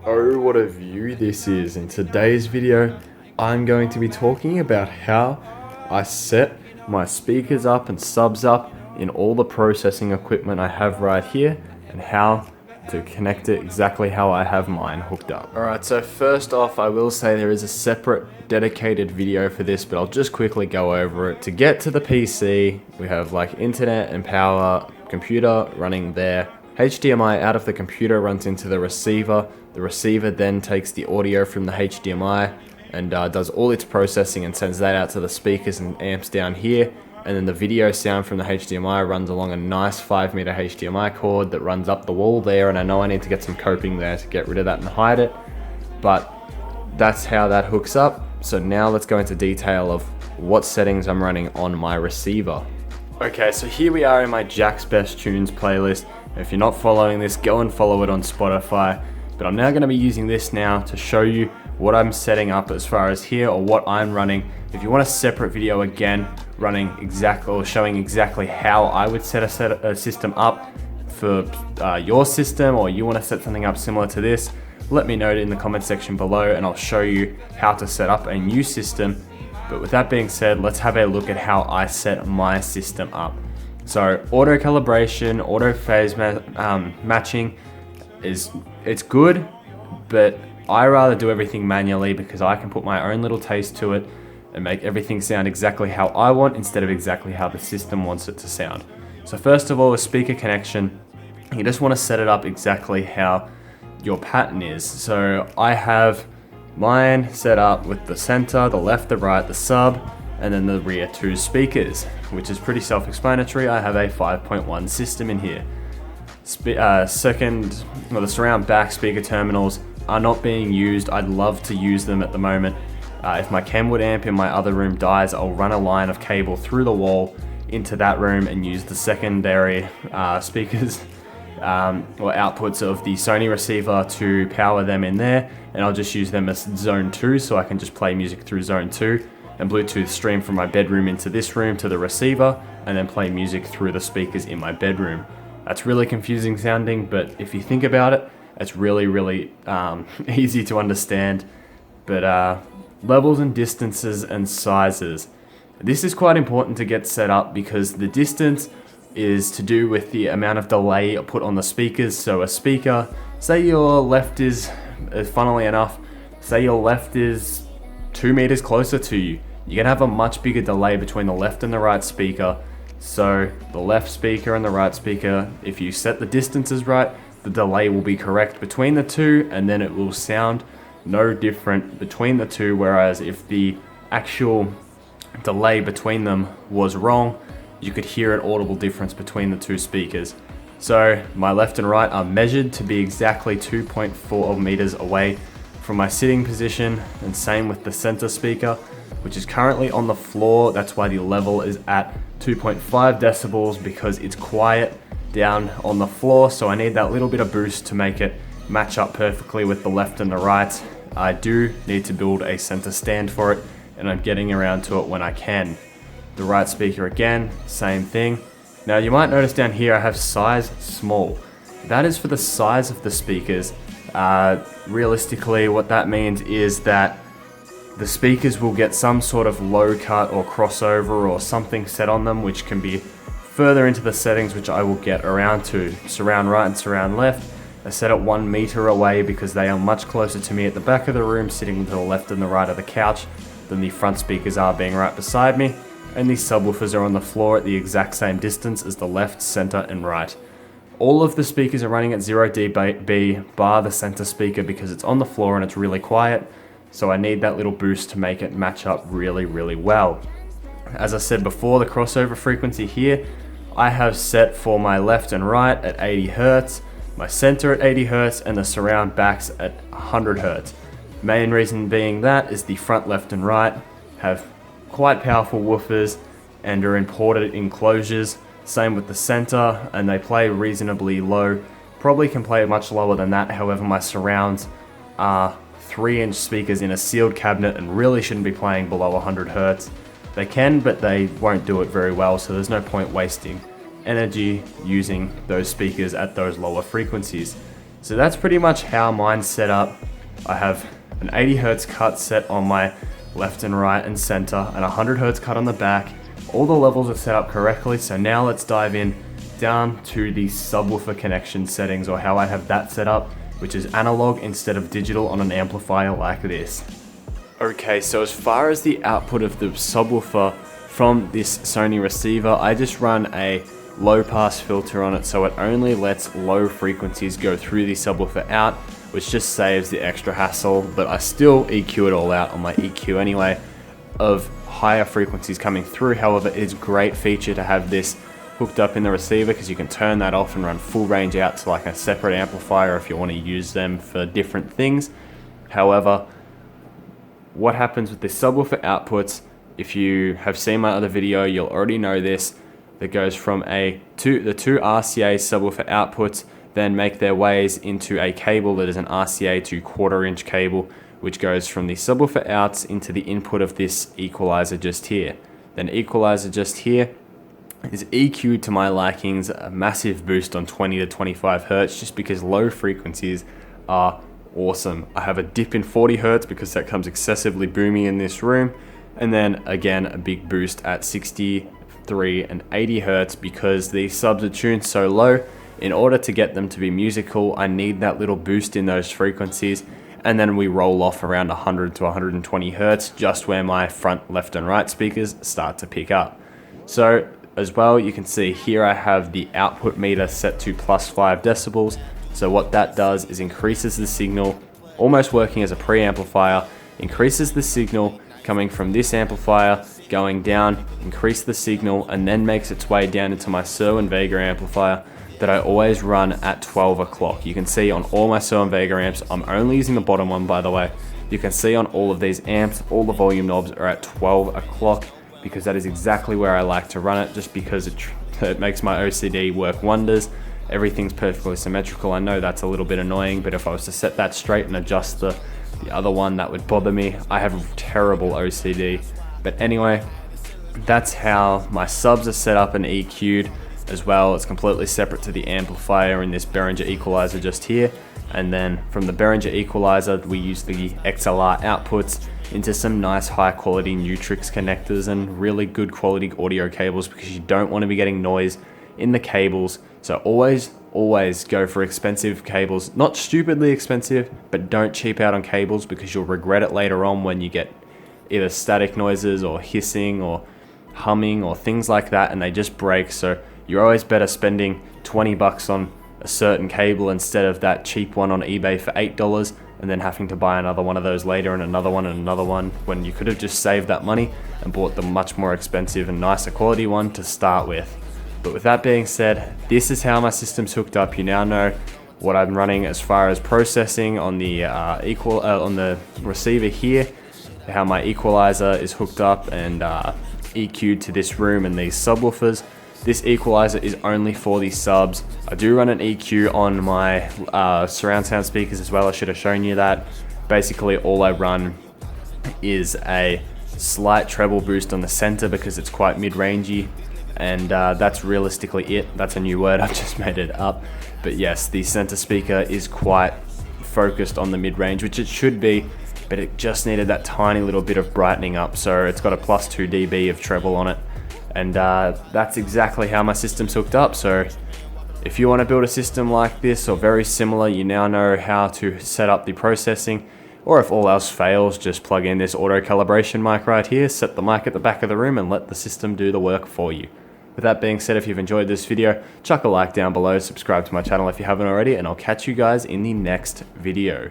Oh, what a view this is. In today's video, I'm going to be talking about how I set my speakers up and subs up in all the processing equipment I have right here and how to connect it exactly how I have mine hooked up. Alright, so first off, I will say there is a separate dedicated video for this, but I'll just quickly go over it. To get to the PC, we have like internet and power, computer running there. HDMI out of the computer runs into the receiver. The receiver then takes the audio from the HDMI and does all its processing and sends that out to the speakers and amps down here. And then the video sound from the HDMI runs along a nice 5-meter HDMI cord that runs up the wall there. And I know I need to get some coping there to get rid of that and hide it, but that's how that hooks up. So now let's go into detail of what settings I'm running on my receiver. Okay, so here we are in my Jack's Best Tunes playlist. If you're not following this, go and follow it on Spotify. But I'm now going to be using this now to show you what I'm setting up as far as here, or what I'm running. If you want a separate video again, running exactly or showing exactly how I would set a system up for your system, or you want to set something up similar to this, let me know in the comment section below and I'll show you how to set up a new system. But with that being said, let's have a look at how I set my system up. So auto calibration, auto phase matching it's good, but I rather do everything manually because I can put my own little taste to it and make everything sound exactly how I want instead of exactly how the system wants it to sound. So first of all, a speaker connection, you just want to set it up exactly how your pattern is. So I have mine set up with the center, the left, the right, the sub, and then the rear 2 speakers, which is pretty self-explanatory. I have a 5.1 system in here. The surround back speaker terminals are not being used. I'd love to use them at the moment. If my Kenwood amp in my other room dies, I'll run a line of cable through the wall into that room and use the secondary speakers or outputs of the Sony receiver to power them in there, and I'll just use them as zone 2, so I can just play music through zone 2 and Bluetooth stream from my bedroom into this room to the receiver and then play music through the speakers in my bedroom. That's really confusing sounding, but if you think about it, it's really easy to understand. But levels and distances and sizes. This is quite important to get set up because the distance is to do with the amount of delay put on the speakers. So a speaker, say your left is, funnily enough, say your left is 2 meters closer to you, you're gonna have a much bigger delay between the left and the right speaker. So the left speaker and the right speaker, if you set the distances right, the delay will be correct between the two, and then it will sound no different between the two. Whereas if the actual delay between them was wrong, you could hear an audible difference between the two speakers. So my left and right are measured to be exactly 2.4 meters away from my sitting position, and same with the center speaker, which is currently on the floor. That's why the level is at 2.5 decibels, because it's quiet down on the floor. So I need that little bit of boost to make it match up perfectly with the left and the right. I do need to build a center stand for it, and I'm getting around to it when I can. The right speaker again, same thing. Now you might notice down here I have size small. That is for the size of the speakers. Realistically, what that means is that the speakers will get some sort of low cut or crossover or something set on them, which can be further into the settings, which I will get around to. Surround right and surround left are set at 1 meter away because they are much closer to me at the back of the room, sitting to the left and the right of the couch, than the front speakers are being right beside me. And these subwoofers are on the floor at the exact same distance as the left, center, and right. All of the speakers are running at 0 dB bar the center speaker because it's on the floor and it's really quiet. So I need that little boost to make it match up really well. As I said before, the crossover frequency here, I have set for my left and right at 80 Hertz, my center at 80 Hertz, and the surround backs at 100 Hertz. Main reason being that is the front, left, and right have quite powerful woofers and are imported enclosures. Same with the center, and they play reasonably low. Probably can play much lower than that. However, my surrounds are 3-inch speakers in a sealed cabinet and really shouldn't be playing below 100 Hertz. They can, but they won't do it very well, so there's no point wasting energy using those speakers at those lower frequencies. So that's pretty much how mine's set up. I have an 80 Hertz cut set on my left and right and center, and a 100 Hertz cut on the back. All the levels are set up correctly, so now let's dive in down to the subwoofer connection settings, or how I have that set up, which is analog instead of digital on an amplifier like this. Okay, so as far as the output of the subwoofer from this Sony receiver, I just run a low pass filter on it, so it only lets low frequencies go through the subwoofer out, which just saves the extra hassle, but I still EQ it all out on my EQ anyway of higher frequencies coming through. However, it's a great feature to have this hooked up in the receiver, because you can turn that off and run full range out to like a separate amplifier if you want to use them for different things. However, what happens with the subwoofer outputs, if you have seen my other video, you'll already know this, that goes from the two RCA subwoofer outputs then make their ways into a cable that is an RCA to 1/4 inch cable, which goes from the subwoofer outs into the input of this equalizer just here. Then equalizer just here is EQ'd to my likings, a massive boost on 20 to 25 Hertz, just because low frequencies are awesome. I have a dip in 40 Hertz because that comes excessively boomy in this room, and then again a big boost at 63 and 80 Hertz because these subs are tuned so low. In order to get them to be musical, I need that little boost in those frequencies, and then we roll off around 100 to 120 Hertz, just where my front, left and right speakers start to pick up. So as well, you can see here I have the output meter set to +5 decibels. So what that does is increases the signal, almost working as a preamplifier, increases the signal coming from this amplifier, going down, increase the signal, and then makes its way down into my Sir and Vega amplifier that I always run at 12 o'clock. You can see on all my Sir and Vega amps, I'm only using the bottom one by the way, you can see on all of these amps, all the volume knobs are at 12 o'clock, because that is exactly where I like to run it, just because it makes my OCD work wonders. Everything's perfectly symmetrical. I know that's a little bit annoying, but if I was to set that straight and adjust the other one, that would bother me. I have terrible OCD. But anyway, that's how my subs are set up and EQ'd as well. It's completely separate to the amplifier in this Behringer equalizer just here. And then from the Behringer equalizer, we use the XLR outputs into some nice high quality Nutrix connectors and really good quality audio cables, because you don't want to be getting noise in the cables. So always go for expensive cables. Not stupidly expensive, but don't cheap out on cables, because you'll regret it later on when you get either static noises or hissing or humming or things like that, and they just break. So you're always better spending 20 bucks on a certain cable instead of that cheap one on eBay for $8 and then having to buy another one of those later, and another one, when you could have just saved that money and bought the much more expensive and nicer quality one to start with. But with that being said, this is how my system's hooked up. You now know what I'm running as far as processing on the on the receiver here, how my equalizer is hooked up and EQ'd to this room and these subwoofers. This equalizer is only for the subs. I do run an EQ on my surround sound speakers as well. I should have shown you that. Basically all I run is a slight treble boost on the center because it's quite mid-rangey, and that's realistically it. That's a new word, I've just made it up. But yes, the center speaker is quite focused on the mid-range, which it should be, but it just needed that tiny little bit of brightening up. So it's got a +2 dB of treble on it. And that's exactly how my system's hooked up. So if you want to build a system like this or very similar, you now know how to set up the processing. Or if all else fails, just plug in this auto calibration mic right here, set the mic at the back of the room and let the system do the work for you. With that being said, if you've enjoyed this video, chuck a like down below, subscribe to my channel if you haven't already, and I'll catch you guys in the next video.